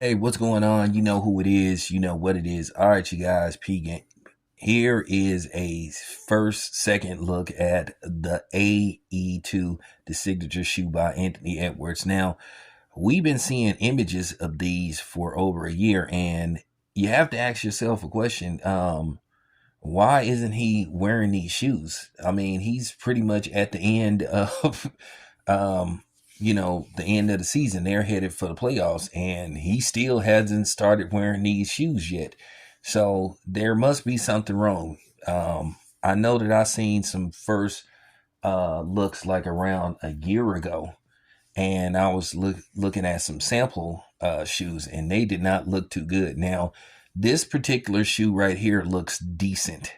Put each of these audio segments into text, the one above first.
Hey, what's going on? You know who it is. You know what it is. All right, you guys. P game. Here is a first, second look at the AE2, the signature shoe by Anthony Edwards. Now, we've been seeing images of these for over a year, and you have to ask yourself a question. Why isn't he wearing these shoes? I mean, he's pretty much at the end of um, the end of the season. They're headed for the playoffs, and he still hasn't started wearing these shoes yet. So there must be something wrong. I know that I seen some first looks like around a year ago, and I was looking at some sample shoes, and they did not look too good. Now, this particular shoe right here looks decent.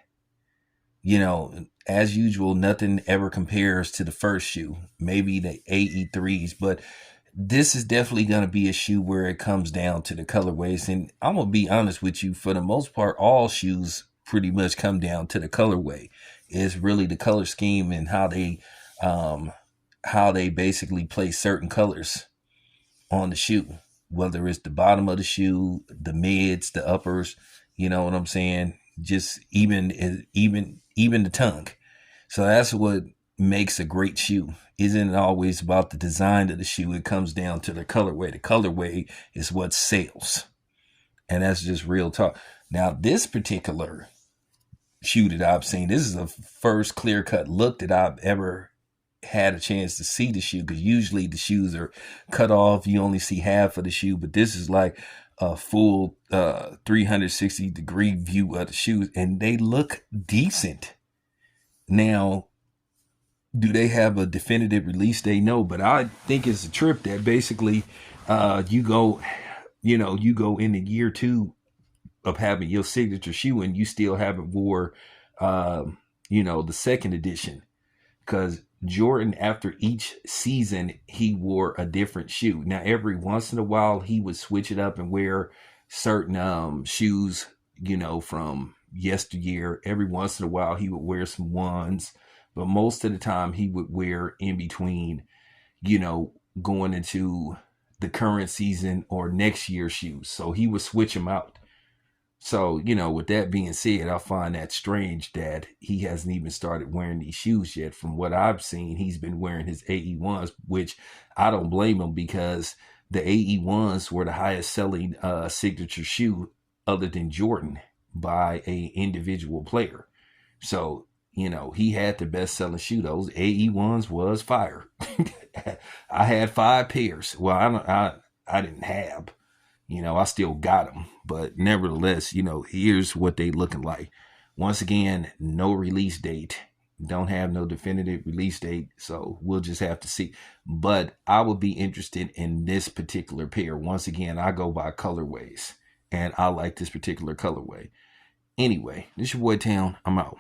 As usual, nothing ever compares to the first shoe, maybe the AE3s, but this is definitely going to be a shoe where it comes down to the colorways. And I'm going to be honest with you, for the most part, all shoes pretty much come down to the colorway. It's really the color scheme and how they basically place certain colors on the shoe, whether it's the bottom of the shoe, the mids, the uppers, you know what I'm saying? Just even the tongue. So that's what makes a great shoe. Isn't it always about the design of the shoe? It comes down to the colorway. The colorway is what sells. And that's just real talk. Now, this particular shoe that I've seen, this is the first clear cut look that I've ever had a chance to see the shoe, because usually the shoes are cut off. You only see half of the shoe, but this is like a full 360-degree view of the shoes, and they look decent. Now, do they have a definitive release date? No, but I think it's a trip that basically you go into year two of having your signature shoe, and you still haven't wore the second edition, because Jordan, after each season, he wore a different shoe. Now, every once in a while, he would switch it up and wear certain shoes, from yesteryear. Every once in a while, he would wear some ones, but most of the time, he would wear in between, going into the current season or next year's shoes. So he would switch them out. So, with that being said, I find that strange that he hasn't even started wearing these shoes yet. From what I've seen, he's been wearing his AE1s, which I don't blame him, because the AE1s were the highest selling signature shoe other than Jordan by a individual player. So, he had the best selling shoe. Those AE1s was fire. I had 5 pairs. Well, I didn't have. I still got them, but nevertheless, here's what they looking like. Once again, no release date. Don't have no definitive release date, so we'll just have to see. But I would be interested in this particular pair. Once again, I go by colorways, and I like this particular colorway. Anyway, this your boy Town. I'm out.